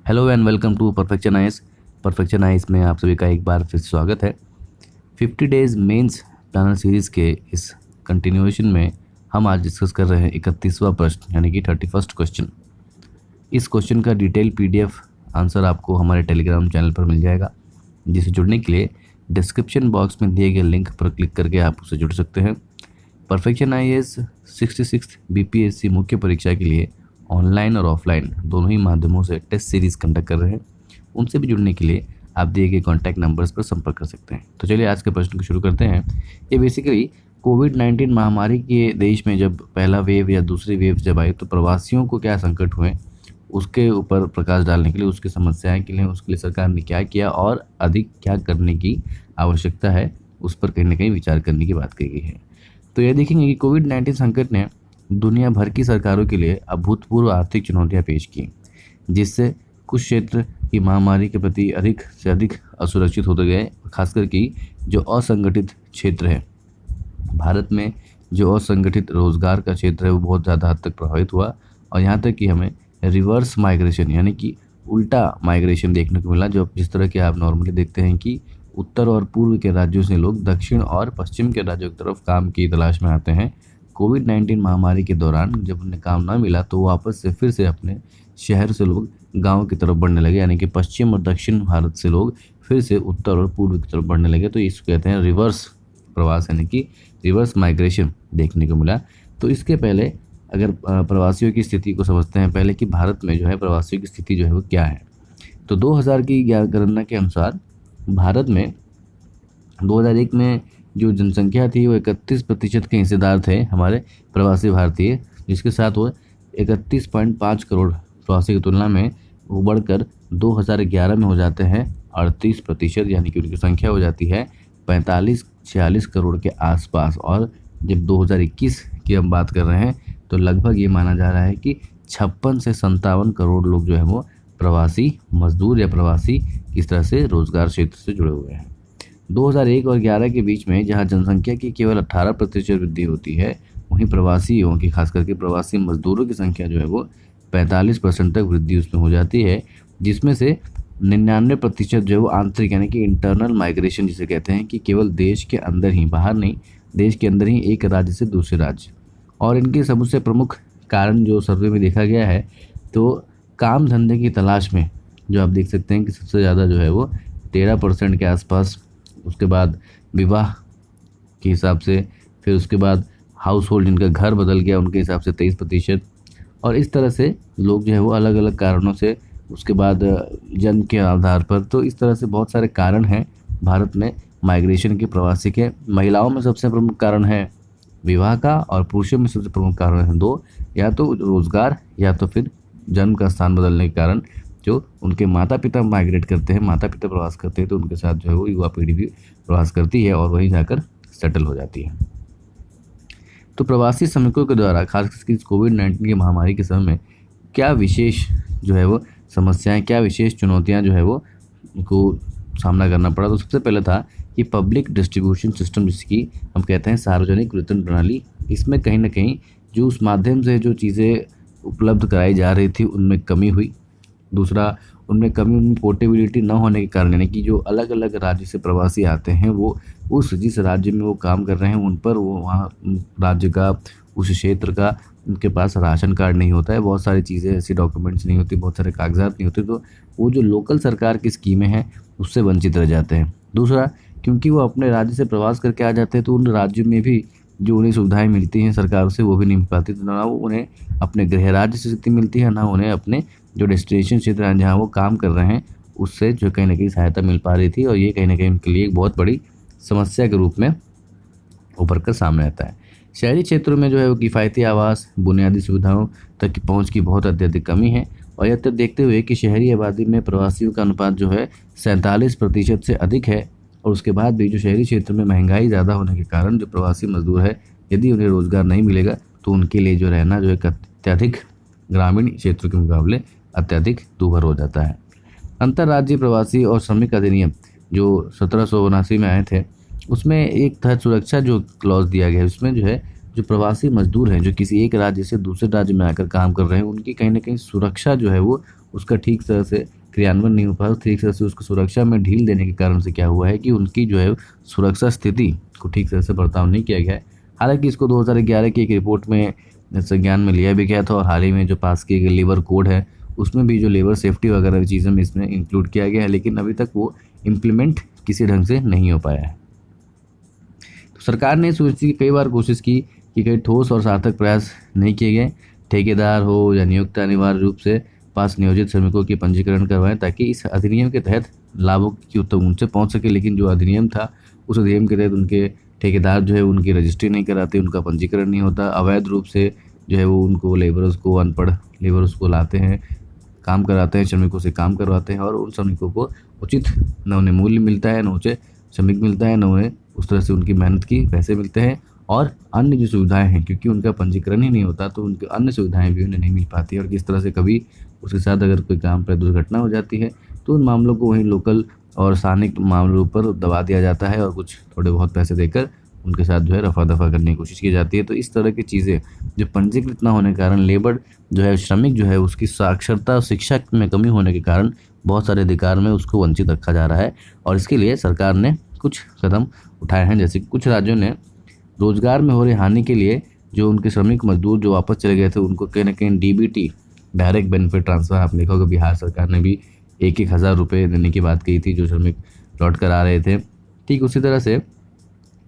Hello and welcome to Perfection IAS. Perfection IAS में आप सभी का एक बार फिर स्वागत है। 50 डेज मेंस प्लानर सीरीज़ के इस कंटिन्यूएशन में हम आज डिस्कस कर रहे हैं 31वां प्रश्न यानी कि 31st क्वेश्चन। इस क्वेश्चन का डिटेल पीडीएफ आंसर आपको हमारे टेलीग्राम चैनल पर मिल जाएगा, जिसे जुड़ने के लिए डिस्क्रिप्शन बॉक्स में दिए गए लिंक पर क्लिक करके आप उससे जुड़ सकते हैं। परफेक्शन आईएएस 66 बीपीएससी मुख्य परीक्षा के लिए ऑनलाइन और ऑफलाइन दोनों ही माध्यमों से टेस्ट सीरीज़ कंडक्ट कर रहे हैं। उनसे भी जुड़ने के लिए आप दिए गए कॉन्टैक्ट नंबर्स पर संपर्क कर सकते हैं। तो चलिए आज के प्रश्न को शुरू करते हैं। ये बेसिकली कोविड-19 महामारी के देश में जब पहला वेव या दूसरी वेव जब आई तो प्रवासियों को क्या संकट हुए उसके ऊपर प्रकाश डालने के लिए, उसकी समस्याएं के लिए, उसके लिए सरकार ने क्या किया और अधिक क्या करने की आवश्यकता है, उस पर कहीं ना कहीं विचार करने की बात कही गई है। तो ये देखेंगे कि कोविड-19 संकट ने दुनिया भर की सरकारों के लिए अभूतपूर्व आर्थिक चुनौतियां पेश की, जिससे कुछ क्षेत्र की महामारी के प्रति अधिक से अधिक असुरक्षित होते गए। खासकर कि जो असंगठित क्षेत्र है भारत में, जो असंगठित रोजगार का क्षेत्र है वो बहुत ज़्यादा हद तक प्रभावित हुआ। और यहाँ तक कि हमें रिवर्स माइग्रेशन यानी कि उल्टा माइग्रेशन देखने को मिला। जो जिस तरह के आप नॉर्मली देखते हैं कि उत्तर और पूर्व के राज्यों से लोग दक्षिण और पश्चिम के राज्यों की तरफ काम की तलाश में आते हैं, कोविड-19 महामारी के दौरान जब उन्हें काम ना मिला तो वापस से फिर से अपने शहर से लोग गांव की तरफ बढ़ने लगे, यानी कि पश्चिम और दक्षिण भारत से लोग फिर से उत्तर और पूर्व की तरफ बढ़ने लगे। तो इसको कहते हैं रिवर्स प्रवास यानी कि रिवर्स माइग्रेशन देखने को मिला। तो इसके पहले अगर प्रवासियों की स्थिति को समझते हैं पहले कि भारत में जो है प्रवासियों की स्थिति जो है वो क्या है। तो 2000 की गणना के अनुसार भारत में 2001 में जो जनसंख्या थी वो 31% के हिस्सेदार थे हमारे प्रवासी भारतीय, जिसके साथ वो 31.5 करोड़ प्रवासी की तुलना में वो बढ़कर 2011 में हो जाते हैं 38%, यानी कि उनकी संख्या हो जाती है 45-46 करोड़ के आसपास। और जब 2021 की हम बात कर रहे हैं तो लगभग ये माना जा रहा है कि 56 से 57 करोड़ लोग जो है वो प्रवासी मजदूर या प्रवासी किस तरह से रोजगार क्षेत्र से जुड़े हुए हैं। 2001 और 11 के बीच में जहां जनसंख्या की केवल 18% वृद्धि होती है, वहीं प्रवासियों की खास करके प्रवासी मजदूरों की संख्या जो है वो 45% तक वृद्धि उसमें हो जाती है, जिसमें से 99% जो है वो आंतरिक यानी कि इंटरनल माइग्रेशन जिसे कहते हैं कि केवल देश के अंदर ही, बाहर नहीं, देश के अंदर ही एक राज्य से दूसरे राज्य। और इनके सबसे प्रमुख कारण जो सर्वे में देखा गया है तो काम धंधे की तलाश में जो आप देख सकते हैं कि सबसे ज़्यादा जो है वो 13% के आसपास, उसके बाद विवाह के हिसाब से, फिर उसके बाद हाउस होल्ड जिनका घर बदल गया उनके हिसाब से 23%। और इस तरह से लोग जो है वो अलग अलग कारणों से, उसके बाद जन्म के आधार पर, तो इस तरह से बहुत सारे कारण हैं भारत में माइग्रेशन के, प्रवासी के। महिलाओं में सबसे प्रमुख कारण है विवाह का और पुरुषों में सबसे प्रमुख कारण है दो, या तो रोजगार या तो फिर जन्म का स्थान बदलने के कारण। जो उनके माता पिता माइग्रेट करते हैं, माता पिता प्रवास करते हैं, तो उनके साथ जो है वो युवा पीढ़ी भी प्रवास करती है और वहीं जाकर सेटल हो जाती है। तो प्रवासी श्रमिकों के द्वारा खासकर कोविड-19 की महामारी के समय में क्या विशेष जो है वो समस्याएं, क्या विशेष चुनौतियां जो है वो को सामना करना पड़ा। तो सबसे पहले था कि पब्लिक डिस्ट्रीब्यूशन सिस्टम, जिसकी हम कहते हैं सार्वजनिक वितरण प्रणाली, इसमें कहीं ना कहीं जो उस माध्यम से जो चीज़ें उपलब्ध कराई जा रही थी उनमें कमी हुई। दूसरा, उनमें पोर्टेबिलिटी न होने के कारण, यानी कि जो अलग अलग राज्य से प्रवासी आते हैं वो उस जिस राज्य में वो काम कर रहे हैं उन पर वो वहाँ राज्य का, उस क्षेत्र का उनके पास राशन कार्ड नहीं होता है, बहुत सारी चीज़ें ऐसी डॉक्यूमेंट्स नहीं होती, बहुत सारे कागजात नहीं होते, तो वो जो लोकल सरकार की स्कीमें हैं उससे वंचित रह जाते हैं। दूसरा, क्योंकि वो अपने राज्य से प्रवास करके आ जाते हैं तो उन राज्यों में भी जो उन्हें सुविधाएं मिलती हैं सरकार से वो भी नहीं मिल पाती, तो ना वो उन्हें अपने गृह राज्य से स्थिति मिलती है, ना उन्हें अपने जो डेस्टिनेशन क्षेत्र हैं जहाँ वो काम कर रहे हैं उससे जो कहीं ना कहीं सहायता मिल पा रही थी। और ये कहीं ना कहीं उनके लिए एक बहुत बड़ी समस्या के रूप में उभर कर सामने आता है। शहरी क्षेत्रों में जो है वो किफ़ायती आवास, बुनियादी सुविधाओं तक की पहुँच की बहुत अत्यधिक कमी है। और यह तब देखते हुए कि शहरी आबादी में प्रवासियों का अनुपात जो है 47% से अधिक है, और उसके बाद भी जो शहरी क्षेत्र में महंगाई ज़्यादा होने के कारण जो प्रवासी मजदूर है, यदि उन्हें रोज़गार नहीं मिलेगा तो उनके लिए जो रहना जो है अत्यधिक ग्रामीण क्षेत्रों के मुकाबले अत्यधिक दूभर हो जाता है। अंतर्राज्यीय प्रवासी और श्रमिक अधिनियम जो 1779 में आए थे, उसमें एक था सुरक्षा जो क्लॉज दिया गया है, उसमें जो है जो प्रवासी मजदूर हैं जो किसी एक राज्य से दूसरे राज्य में आकर काम कर रहे हैं, उनकी कहीं ना कहीं सुरक्षा जो है वो उसका ठीक तरह से क्रियान्वयन नहीं हो पाया, ठीक तरह से उसको सुरक्षा में ढील देने के कारण से क्या हुआ है कि उनकी जो है सुरक्षा स्थिति को ठीक तरह से बर्ताव नहीं किया गया है। हालांकि इसको 2011 की एक रिपोर्ट में संज्ञान में लिया भी गया था और हाल ही में जो पास किए गए लेबर कोड है उसमें भी जो लेबर सेफ्टी वगैरह चीज़ें में इसमें इंक्लूड किया गया है, लेकिन अभी तक वो इम्प्लीमेंट किसी ढंग से नहीं हो पाया है। तो सरकार ने सोची कई बार कोशिश की कि कई ठोस और सार्थक प्रयास नहीं किए गए। ठेकेदार हो या नियोक्ता अनिवार्य रूप से पास नियोजित श्रमिकों की पंजीकरण करवाएं ताकि इस अधिनियम के तहत लाभों की उनसे पहुंच सके, लेकिन जो अधिनियम था उस अधिनियम के तहत उनके ठेकेदार जो है उनकी रजिस्ट्री नहीं कराते, उनका पंजीकरण नहीं होता, अवैध रूप से जो है वो उनको लेबरर्स को, अनपढ़ लेबरर्स को लाते हैं, काम कराते हैं, श्रमिकों से काम करवाते हैं और उन श्रमिकों को उचित न उन्हें मूल्य मिलता है, न उचित श्रमिक मिलता है, न उन्हें उस तरह से उनकी मेहनत की पैसे मिलते हैं और अन्य जो सुविधाएं हैं क्योंकि उनका पंजीकरण ही नहीं होता तो उनकी अन्य सुविधाएं भी उन्हें नहीं मिल पाती और किस तरह से कभी उसके साथ अगर कोई काम पर दुर्घटना हो जाती है तो उन मामलों को वहीं लोकल और स्थानिक मामलों पर दबा दिया जाता है और कुछ थोड़े बहुत पैसे देकर उनके साथ जो है रफा दफा करने की कोशिश की जाती है। तो इस तरह की चीज़ें जो पंजीकृत ना होने के कारण लेबर जो है श्रमिक जो है उसकी साक्षरता और शिक्षा में कमी होने के कारण बहुत सारे अधिकार में उसको वंचित रखा जा रहा है और इसके लिए सरकार ने कुछ कदम उठाए हैं। जैसे कुछ राज्यों ने रोजगार में हो रही हानि के लिए जो उनके श्रमिक मजदूर जो वापस चले गए थे उनको कहीं ना कहीं DBT डायरेक्ट बेनिफिट ट्रांसफ़र, आपने देखा होगा बिहार सरकार ने भी 1,000 रुपये देने की बात कही थी जो श्रमिक लौट कर आ रहे थे। ठीक उसी तरह से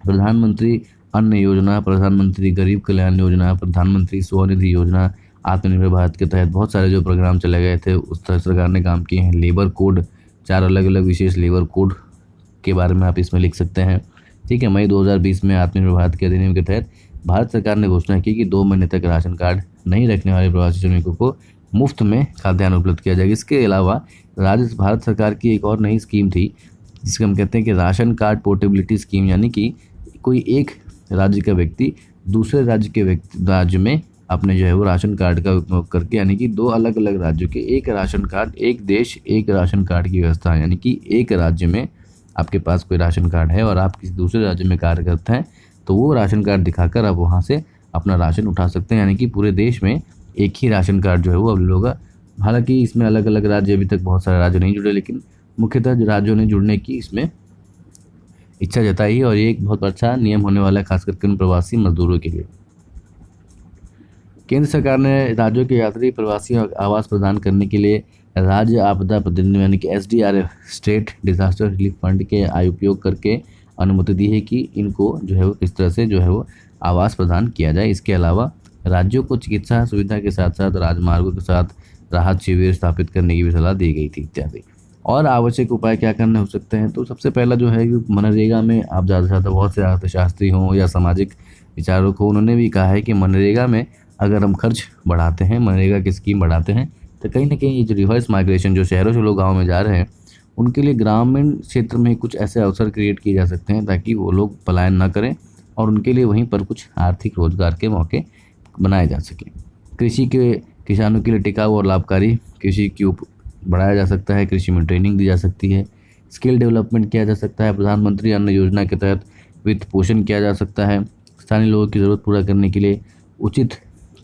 प्रधानमंत्री अन्न योजना, प्रधानमंत्री गरीब कल्याण योजना, प्रधानमंत्री स्वनिधि योजना, आत्मनिर्भर भारत के तहत बहुत सारे जो प्रोग्राम चले गए थे उस तरह सरकार ने काम किए हैं। लेबर कोड, 4 अलग अलग विशेष लेबर कोड के बारे में आप इसमें लिख सकते हैं। ठीक है, मई 2020 में आत्मनिर्भर भारत के अधिनियम के तहत भारत सरकार ने घोषणा की कि 2 महीने तक राशन कार्ड नहीं रखने वाले प्रवासी श्रमिकों को मुफ्त में खाद्यान्न उपलब्ध किया जाएगा। इसके अलावा भारत सरकार की एक और नई स्कीम थी जिसको हम कहते हैं कि राशन कार्ड पोर्टेबिलिटी स्कीम, यानी कि कोई एक राज्य का व्यक्ति दूसरे राज्य में अपने जो है वो राशन कार्ड का उपयोग करके, यानी कि 2 अलग अलग राज्यों के एक राशन कार्ड, एक देश एक राशन कार्ड की व्यवस्था है। यानी कि एक राज्य में आपके पास कोई राशन कार्ड है और आप किसी दूसरे राज्य में कार्य करते हैं तो वो राशन कार्ड दिखाकर आप वहाँ से अपना राशन उठा सकते हैं। यानी कि पूरे देश में एक ही राशन कार्ड जो है वो अवेलेबल होगा। हालांकि इसमें अलग अलग राज्य, अभी तक बहुत सारे राज्य नहीं जुड़े, लेकिन मुख्यतः राज्यों ने जुड़ने की इसमें इच्छा जताई है और ये एक बहुत अच्छा नियम होने वाला है, खास करके उन प्रवासी मजदूरों के लिए। केंद्र सरकार ने राज्यों के यात्री प्रवासी आवास प्रदान करने के लिए राज्य आपदा प्रतिनिधि यानी कि SDRF state disaster relief fund के उपयोग करके अनुमति दी है कि इनको जो है वो किस तरह से जो है वो आवास प्रदान किया जाए। इसके अलावा राज्यों को चिकित्सा सुविधा के साथ साथ राजमार्गों के साथ राहत शिविर स्थापित करने की भी सलाह दी गई थी इत्यादि। और आवश्यक उपाय क्या करने हो सकते हैं, तो सबसे पहला जो है कि मनरेगा में आप ज़्यादा से ज़्यादा, बहुत से अर्थशास्त्री हों या सामाजिक विचारक हो, उन्होंने भी कहा है कि मनरेगा में अगर हम खर्च बढ़ाते हैं, मनरेगा की स्कीम बढ़ाते हैं तो कहीं ना कहीं ये जो रिवर्स माइग्रेशन, जो शहरों से लोग गाँव में जा रहे हैं, उनके लिए ग्रामीण क्षेत्र में कुछ ऐसे अवसर क्रिएट किए जा सकते हैं ताकि वो लोग पलायन ना करें और उनके लिए वहीं पर कुछ आर्थिक रोजगार के मौके बनाए जा सकें। कृषि के किसानों के लिए टिकाऊ और लाभकारी कृषि की बढ़ाया जा सकता है, कृषि में ट्रेनिंग दी जा सकती है, स्किल डेवलपमेंट किया जा सकता है, प्रधानमंत्री अन्न योजना के तहत वित्त पोषण किया जा सकता है, स्थानीय लोगों की ज़रूरत पूरा करने के लिए उचित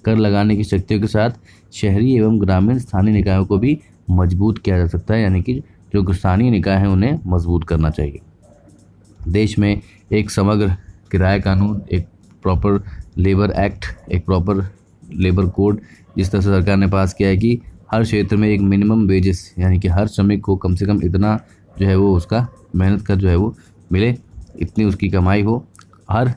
कर लगाने की शक्तियों के साथ शहरी एवं ग्रामीण स्थानीय निकायों को भी मजबूत किया जा सकता है, यानी कि जो स्थानीय निकाय हैं उन्हें मजबूत करना चाहिए। देश में एक समग्र किराया कानून, एक प्रॉपर लेबर एक्ट, एक प्रॉपर लेबर कोड जिस तरह से सरकार ने पास किया है कि हर क्षेत्र में एक मिनिमम वेजेस, यानी कि हर श्रमिक को कम से कम इतना जो है वो उसका मेहनत का जो है वो मिले, इतनी उसकी कमाई हो। हर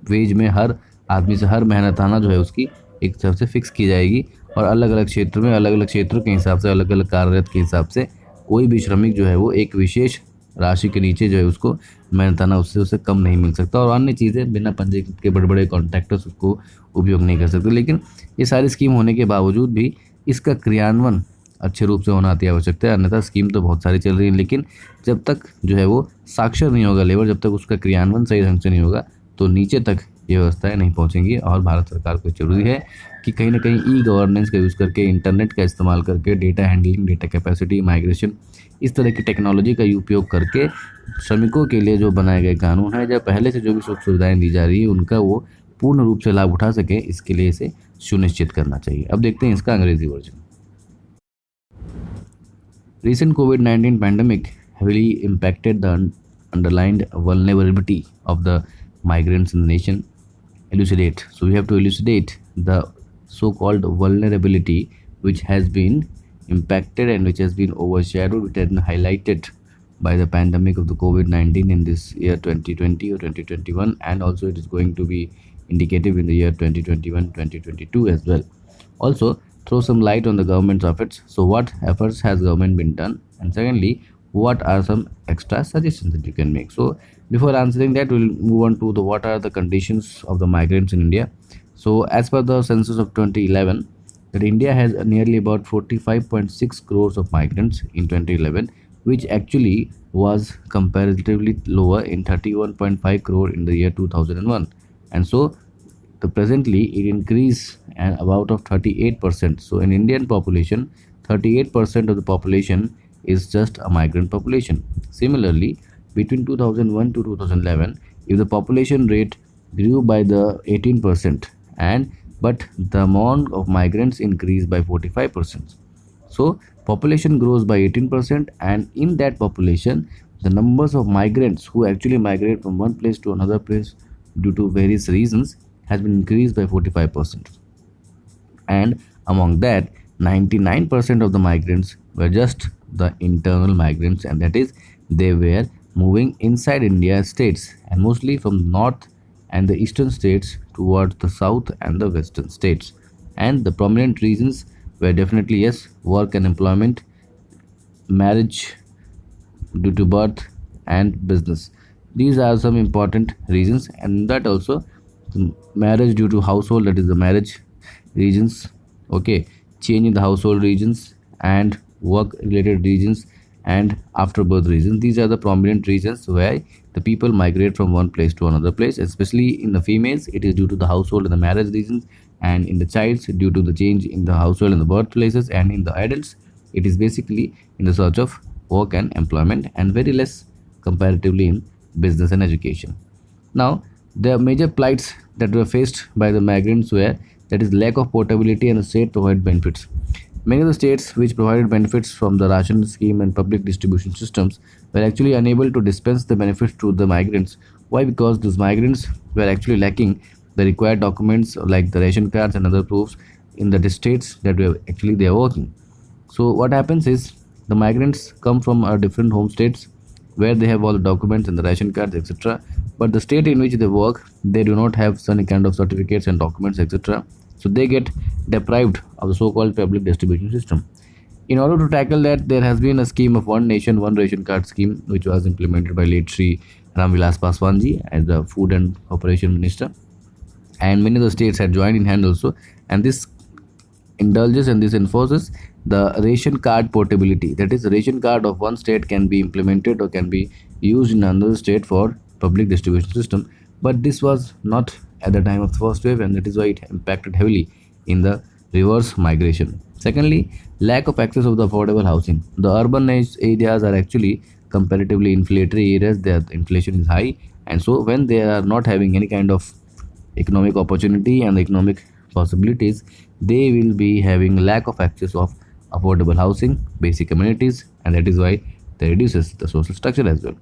वेज में हर आदमी से हर मेहनताना जो है उसकी एक तरफ से फिक्स की जाएगी और अलग अलग क्षेत्र में अलग अलग क्षेत्रों के हिसाब से, अलग अलग कार्यरत के हिसाब से कोई भी श्रमिक जो है वो एक विशेष राशि के नीचे जो है उसको मेहनताना उससे कम नहीं मिल सकता और अन्य चीज़ें बिना पंजीकृत के बड़े बड़े कॉन्ट्रैक्टर्स उसको उपयोग नहीं कर सकते। लेकिन ये सारी स्कीम होने के बावजूद भी इसका क्रियान्वयन अच्छे रूप से होना अति आवश्यक है। अन्यथा स्कीम तो बहुत सारी चल रही है, लेकिन जब तक जो है वो साक्षर नहीं होगा लेबर, जब तक उसका क्रियान्वयन सही ढंग से नहीं होगा तो नीचे तक ये व्यवस्थाएं नहीं पहुंचेंगी। और भारत सरकार को जरूरी है कि कहीं ना कहीं ई-गवर्नेंस का यूज़ करके, इंटरनेट का इस्तेमाल करके, data handling, data capacity, migration, इस तरह की टेक्नोलॉजी का उपयोग करके श्रमिकों के लिए जो बनाए गए कानून है, जब पहले से जो भी सुख सुविधाएँ दी जा रही है उनका वो पूर्ण रूप से लाभ उठा सके, इसके लिए इसे सुनिश्चित करना चाहिए। अब देखते हैं इसका अंग्रेजी version. Recent COVID-19 pandemic heavily impacted the underlined vulnerability of the migrants in the nation. Elucidate. So we have to elucidate the so-called vulnerability which has been impacted and which has been overshadowed, which has been highlighted by the pandemic of the COVID-19 in this year 2020 or 2021, and also it is going to be indicative in the year 2021 2022 as well. Also throw some light on the government's efforts. So what efforts has government been done, and secondly, what are some extra suggestions that you can make? So before answering that, we'll move on to the what are the conditions of the migrants in India. So as per the census of 2011, that India has nearly about 45.6 crores of migrants in 2011, which actually was comparatively lower in 31.5 crore in the year 2001. And so the presently it increased and about of 38%. So in Indian population, 38% of the population is just a migrant population. Similarly, between 2001 to 2011, if the population rate grew by the 18%, and but the amount of migrants increased by 45%. So population grows by 18%, and in that population the numbers of migrants who actually migrate from one place to another place due to various reasons has been increased by 45%. And among that, 99% of the migrants were just the internal migrants, and that is they were moving inside India states, and mostly from north and the eastern states towards the south and the western states. And the prominent reasons were definitely yes, work and employment, marriage due to birth, and business. These are some important reasons, and that also marriage due to household, that is the marriage regions, okay, change in the household regions, and work related regions, and after birth reasons. These are the prominent reasons why the people migrate from one place to another place. Especially in the females, it is due to the household and the marriage reasons, and in the childs due to the change in the household and the birthplaces, and in the adults it is basically in the search of work and employment, and very less comparatively in business and education. Now the major plights that were faced by the migrants were, that is, lack of portability and the state provided benefits. Many of the states which provided benefits from the ration scheme and public distribution systems were actually unable to dispense the benefits to the migrants. Why? Because these migrants were actually lacking the required documents like the ration cards and other proofs in the states that were actually they are working. So what happens is the migrants come from different home states where they have all the documents and the ration cards, etc. But the state in which they work, they do not have some kind of certificates and documents, etc. So they get deprived of the so-called public distribution system. In order to tackle that, there has been a scheme of one nation, one ration card scheme, which was implemented by late Sri Ramvilas Paswan ji as the Food and Corporation Minister, and many of the states had joined in hand also. And this indulges and this enforces the ration card portability. That is, the ration card of one state can be implemented or can be used in another state for public distribution system. But this was not at the time of the first wave, and that is why it impacted heavily in the reverse migration. Secondly, lack of access of the affordable housing. The urban areas are actually comparatively inflationary areas. Their inflation is high, and so when they are not having any kind of economic opportunity and economic possibilities, they will be having lack of access of affordable housing, basic amenities, and that is why they reduces the social structure as well.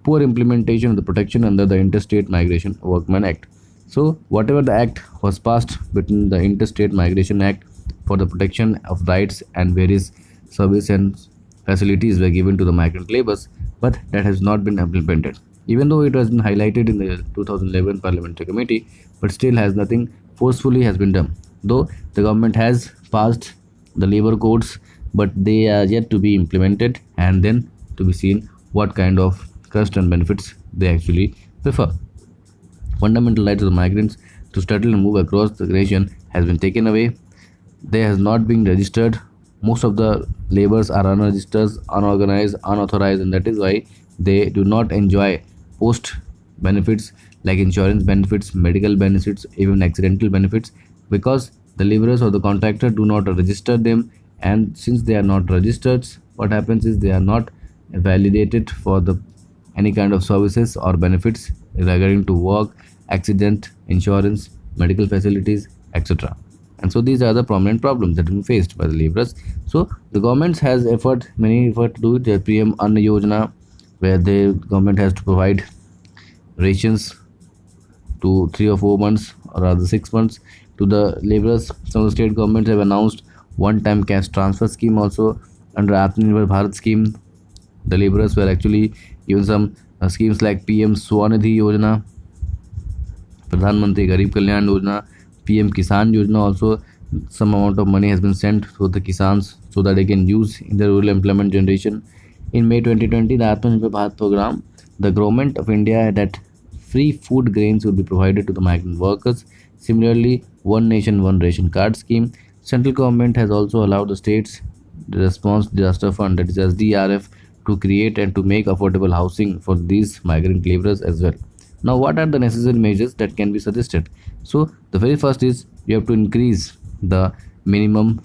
Poor implementation of the protection under the Interstate Migration Workman Act. So whatever the act was passed between the Interstate Migration Act for the protection of rights and various service and facilities were given to the migrant laborers, but that has not been implemented. Even though it has been highlighted in the 2011 Parliamentary Committee, but still has nothing forcefully has been done. Though the government has passed the labor codes, but they are yet to be implemented, and then to be seen what kind of trust and benefits they actually prefer. Fundamental rights of the migrants to settle and move across the nation has been taken away. They has not been registered. Most of the laborers are unregistered, unorganized, unauthorized, and that is why they do not enjoy post benefits like insurance benefits, medical benefits, even accidental benefits, because the laborers or the contractor do not register them. And since they are not registered, what happens is they are not validated for the any kind of services or benefits regarding to work, accident, insurance, medical facilities, etc. And so these are the prominent problems that are being faced by the laborers. So the government has many effort to do it. The PM Anna Yojana, where the government has to provide rations to 3 or 4 months, or rather 6 months, to the laborers. Some of the state governments have announced one-time cash transfer scheme also under Atmanirbhar Bharat scheme. The laborers were actually given some schemes like PM Swanidhi Yojana, Pradhan Mantri Garib Kalyan Yojana, PM Kisan Yojana. Also, some amount of money has been sent to the Kisans so that they can use in the rural employment generation. In May 2020, the Atmanirbhar Bharat program, the government of India had that free food grains would be provided to the migrant workers. Similarly, One Nation One Ration Card scheme. Central government has also allowed the states the response disaster fund, that is SDRF, to create and to make affordable housing for these migrant laborers as well. Now, what are the necessary measures that can be suggested? So, the very first is you have to increase the minimum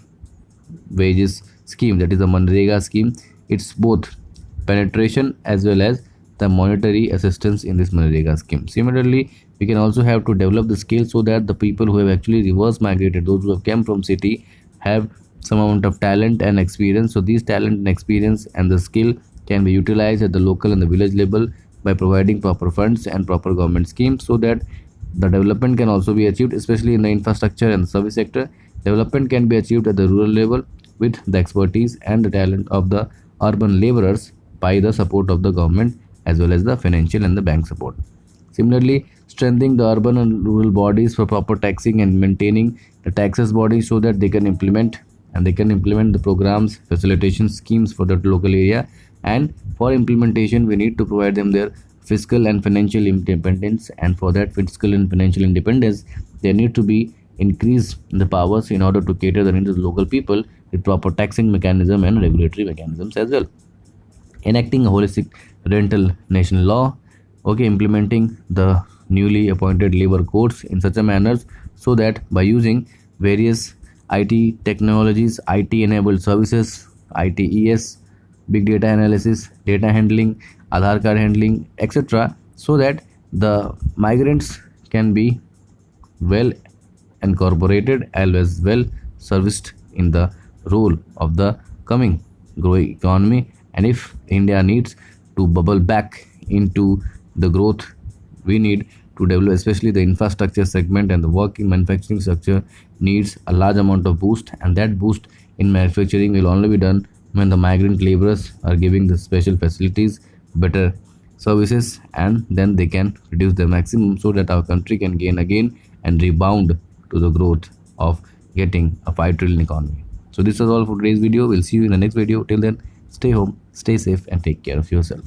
wages scheme, that is the Manrega scheme. It's both penetration as well as the monetary assistance in this Manrega scheme. Similarly, we can also have to develop the skills so that the people who have actually reverse migrated, those who have come from city, have some amount of talent and experience. So these talent and experience and the skill can be utilized at the local and the village level by providing proper funds and proper government schemes, so that the development can also be achieved, especially in the infrastructure and the service sector. Development can be achieved at the rural level with the expertise and the talent of the urban laborers by the support of the government as well as the financial and the bank support. Similarly, strengthening the urban and rural bodies for proper taxing and maintaining the taxes bodies so that they can implement the programs, facilitation schemes for that local area. And for implementation, we need to provide them their fiscal and financial independence. And for that fiscal and financial independence, there need to be increase the powers in order to cater the needs of the local people with proper taxing mechanism and regulatory mechanisms as well. Enacting a holistic rental national law, okay, implementing the newly appointed labor codes in such a manner so that by using various IT technologies, IT enabled services, ITES, big data analysis, data handling, Aadhaar card handling, etc., so that the migrants can be well incorporated as well serviced in the role of the coming growing economy. And if India needs to bubble back into the growth, we need to develop, especially the infrastructure segment and the working manufacturing structure needs a large amount of boost, and that boost in manufacturing will only be done when the migrant laborers are giving the special facilities, better services, and then they can reduce the maximum so that our country can gain again and rebound to the growth of getting a 5 trillion economy. So this is all for today's video. We'll see you in the next video. Till then, stay home, stay safe, and take care of yourself.